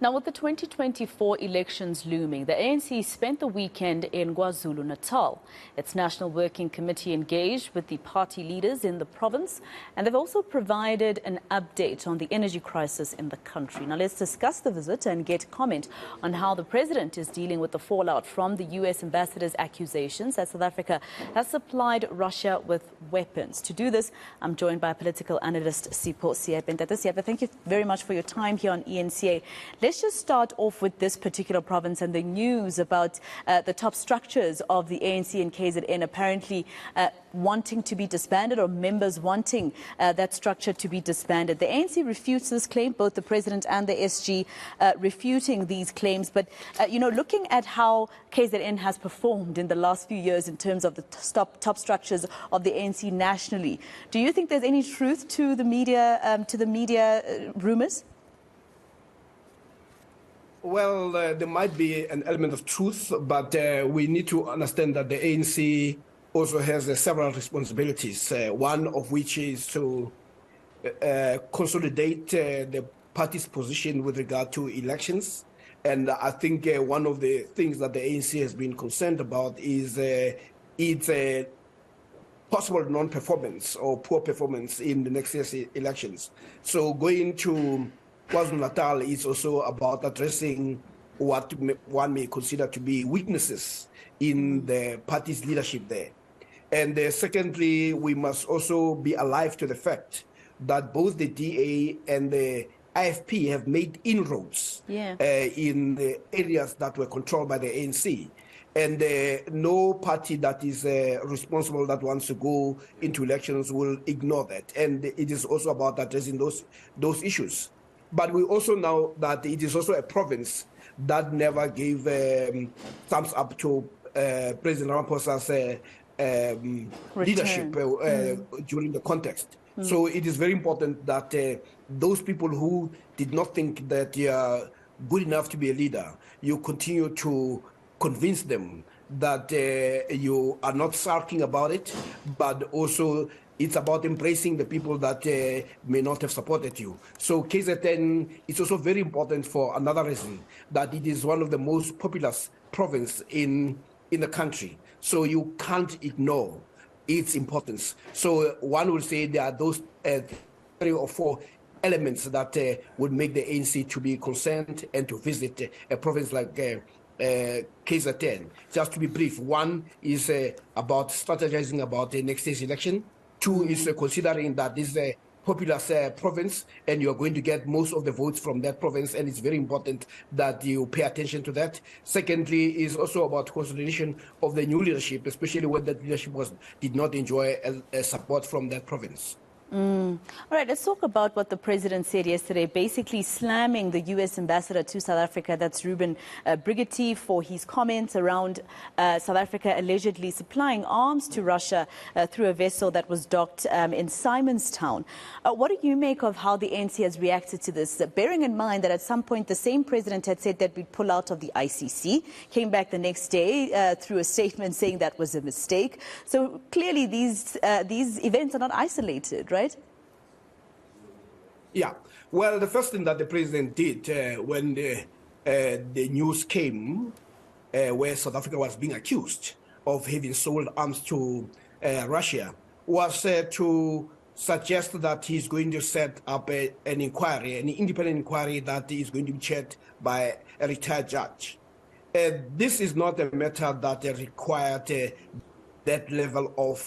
Now, with the 2024 elections looming, the ANC spent the weekend in KwaZulu-Natal. Its National Working Committee engaged with the party leaders in the province, and they've also provided an update on the energy crisis in the country. Now, let's discuss the visit and get comment on how the president is dealing with the fallout from the U.S. ambassador's accusations that South Africa has supplied Russia with weapons. To do this, I'm joined by political analyst Sipho Seepe. And Sipho, thank you very much for your time here on eNCA. Let's just start off with this particular province and the news about the top structures of the ANC and KZN apparently wanting to be disbanded, or members wanting that structure to be disbanded. The ANC refutes this claim, both the president and the SG refuting these claims. But, looking at how KZN has performed in the last few years in terms of the top structures of the ANC nationally, do you think there's any truth to the media rumours? Well, there might be an element of truth, but we need to understand that the ANC also has several responsibilities, one of which is to consolidate the party's position with regard to elections. And I think one of the things that the ANC has been concerned about is its possible non-performance or poor performance in the next year's elections. So going to KwaZulu-Natal is also about addressing what one may consider to be weaknesses in the party's leadership there. And secondly, we must also be alive to the fact that both the DA and the IFP have made inroads in the areas that were controlled by the ANC. And no party that is responsible that wants to go into elections will ignore that. And it is also about addressing those issues. But we also know that it is also a province that never gave thumbs up to President Ramaphosa's leadership during the context. So it is very important that those people who did not think that you are good enough to be a leader, you continue to convince them that you are not sulking about it, but also it's about embracing the people that may not have supported you. So KZN is also very important for another reason, that it is one of the most populous provinces in the country. So you can't ignore its importance. So one would say there are those 3 or 4 elements that would make the ANC to be concerned and to visit a province like KZN. Just to be brief, one is about strategizing about the next year's election. 2 is considering that this is a populous province and you're going to get most of the votes from that province, and it's very important that you pay attention to that. Secondly is also about consolidation of the new leadership, especially when that leadership did not enjoy support from that province. All right, let's talk about what the president said yesterday, basically slamming the U.S. ambassador to South Africa, that's Ruben Brigitte, for his comments around South Africa allegedly supplying arms to Russia through a vessel that was docked in Simonstown. What do you make of how the ANC has reacted to this, bearing in mind that at some point the same president had said that we'd pull out of the ICC, came back the next day through a statement saying that was a mistake. So clearly these events are not isolated, right? Yeah. Well, the first thing that the president did when the news came where South Africa was being accused of having sold arms to Russia was to suggest that he's going to set up an inquiry, an independent inquiry that is going to be chaired by a retired judge. This is not a matter that required that level of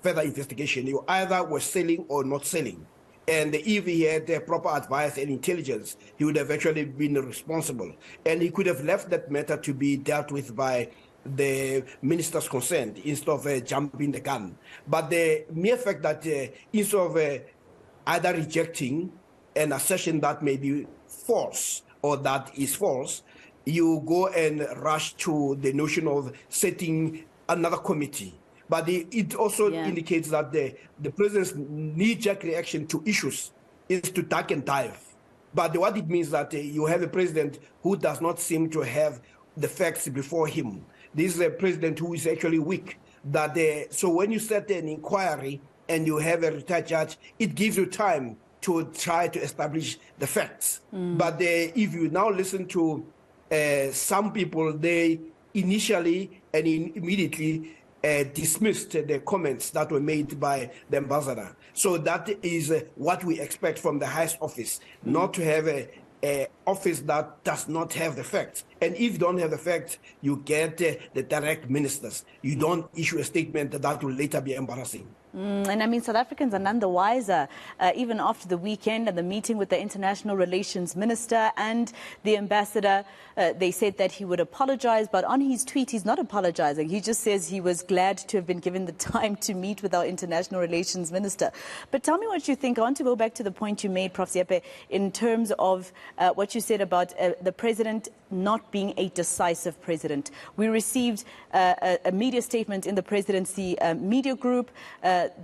further investigation. You either were selling or not selling. And if he had proper advice and intelligence, he would have actually been responsible. And he could have left that matter to be dealt with by the ministers concerned instead of jumping the gun. But the mere fact that instead of either rejecting an assertion that may be false or that is false, you go and rush to the notion of setting another committee. But it also indicates that the president's knee-jerk reaction to issues is to duck and dive. But what it means that you have a president who does not seem to have the facts before him. This is a president who is actually weak. So when you set an inquiry and you have a retired judge, it gives you time to try to establish the facts. But if you now listen to some people, they initially and immediately dismissed the comments that were made by the ambassador. So that is what we expect from the highest office, not to have a office that does not have the facts. And if you don't have the facts, you get the direct ministers. You don't issue a statement that will later be embarrassing. And I mean, South Africans are none the wiser, even after the weekend and the meeting with the International Relations Minister and the ambassador. They said that he would apologize, but on his tweet, he's not apologizing. He just says he was glad to have been given the time to meet with our International Relations Minister. But tell me what you think. I want to go back to the point you made, Prof. Seepe, in terms of what you said about the president not being a decisive president. We received a media statement in the presidency media group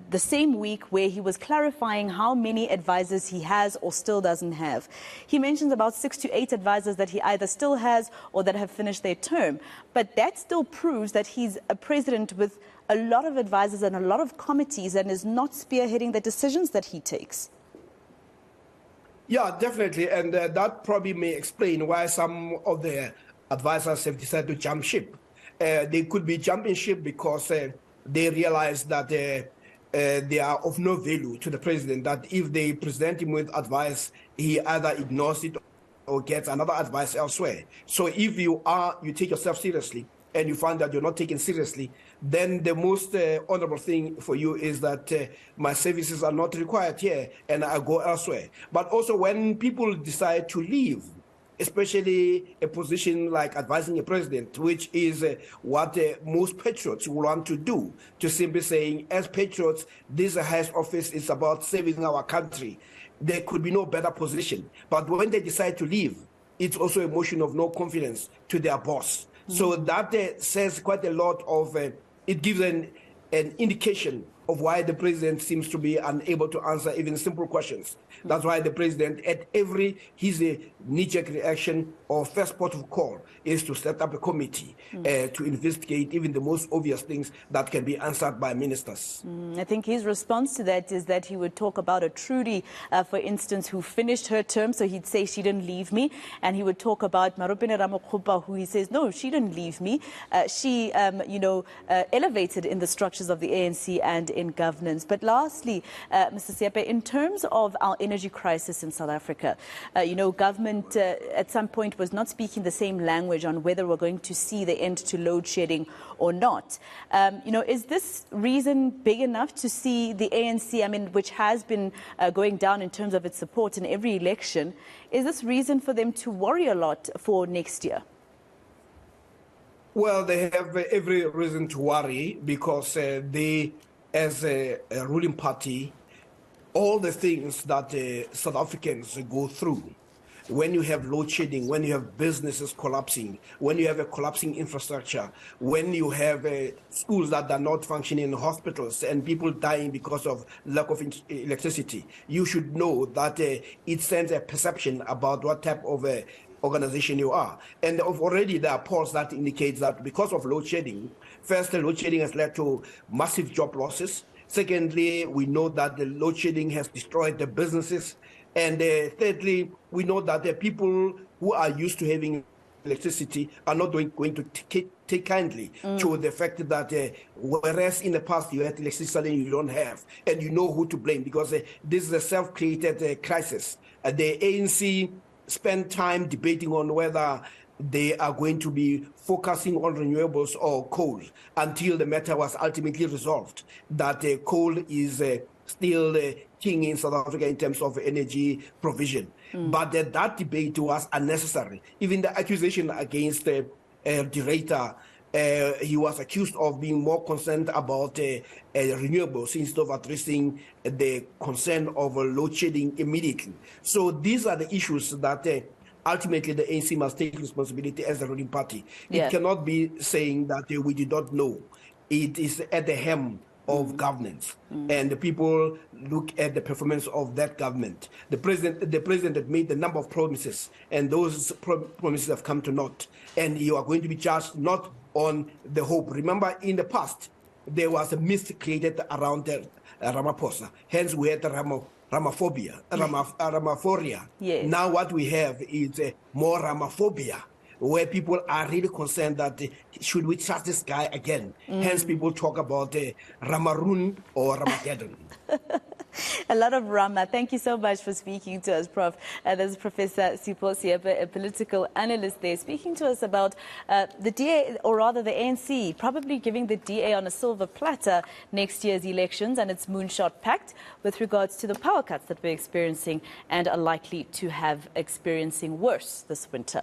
the same week where he was clarifying how many advisors he has or still doesn't have. He mentions about 6 to 8 advisors that he either still has or that have finished their term. But that still proves that he's a president with a lot of advisors and a lot of committees and is not spearheading the decisions that he takes. Yeah, definitely. And that probably may explain why some of the advisors have decided to jump ship. They could be jumping ship because they realize that they are of no value to the president, that if they present him with advice, he either ignores it or gets another advice elsewhere. So if you take yourself seriously and you find that you're not taken seriously, then the most honorable thing for you is that my services are not required here and I go elsewhere. But also when people decide to leave, especially a position like advising a president, which is what most patriots will want to do, to simply saying, as patriots, this highest office is about saving our country. There could be no better position. But when they decide to leave, it's also a motion of no confidence to their boss. So that says quite a lot of, it gives an indication of why the president seems to be unable to answer even simple questions. That's why the president, his knee-jerk reaction or first port of call is to set up a committee to investigate even the most obvious things that can be answered by ministers. I think his response to that is that he would talk about a Trudy, for instance, who finished her term, so he'd say she didn't leave me, and he would talk about Marupine Ramokgopa, who he says, no, she didn't leave me. She, elevated in the structures of the ANC and in governance. But lastly, Mr. Seepe, in terms of our energy crisis in South Africa, government at some point was not speaking the same language on whether we're going to see the end to load shedding or not. Is this reason big enough to see the ANC, which has been going down in terms of its support in every election, is this reason for them to worry a lot for next year? Well, they have every reason to worry because they, as a ruling party, all the things that South Africans go through, when you have load shedding, when you have businesses collapsing, when you have a collapsing infrastructure, when you have schools that are not functioning, hospitals, and people dying because of lack of electricity, you should know that it sends a perception about what type of organization you are. And already there are polls that indicate that because of load shedding, first, the load shedding has led to massive job losses. Secondly, we know that the load shedding has destroyed the businesses. And thirdly, we know that the people who are used to having electricity are not going to take kindly to the fact that whereas in the past you had electricity you don't have, and you know who to blame because this is a self-created crisis. The ANC spent time debating on whether they are going to be focusing on renewables or coal until the matter was ultimately resolved that coal is still king in South Africa in terms of energy provision. But that debate was unnecessary. Even the accusation against the director, he was accused of being more concerned about renewables instead of addressing the concern of load shedding immediately. So these are the issues that ultimately the ANC must take responsibility as the ruling party. Yeah. It cannot be saying that we did not know. It is at the helm of governance, and the people look at the performance of that government. The president had made a number of promises, and those promises have come to naught. And you are going to be judged not on the hope. Remember, in the past, there was a myth created around Ramaphosa. Hence, we had Ramaphoria. Yes. Now what we have is more Ramaphobia, where people are really concerned that should we trust this guy again? Hence, people talk about Ramarun or Ramageddon. A lot of Rama. Thank you so much for speaking to us, Prof. There's Professor Sipho Seepe, a political analyst there, speaking to us about the DA, or rather the ANC, probably giving the DA on a silver platter next year's elections and its moonshot pact with regards to the power cuts that we're experiencing and are likely to have experiencing worse this winter.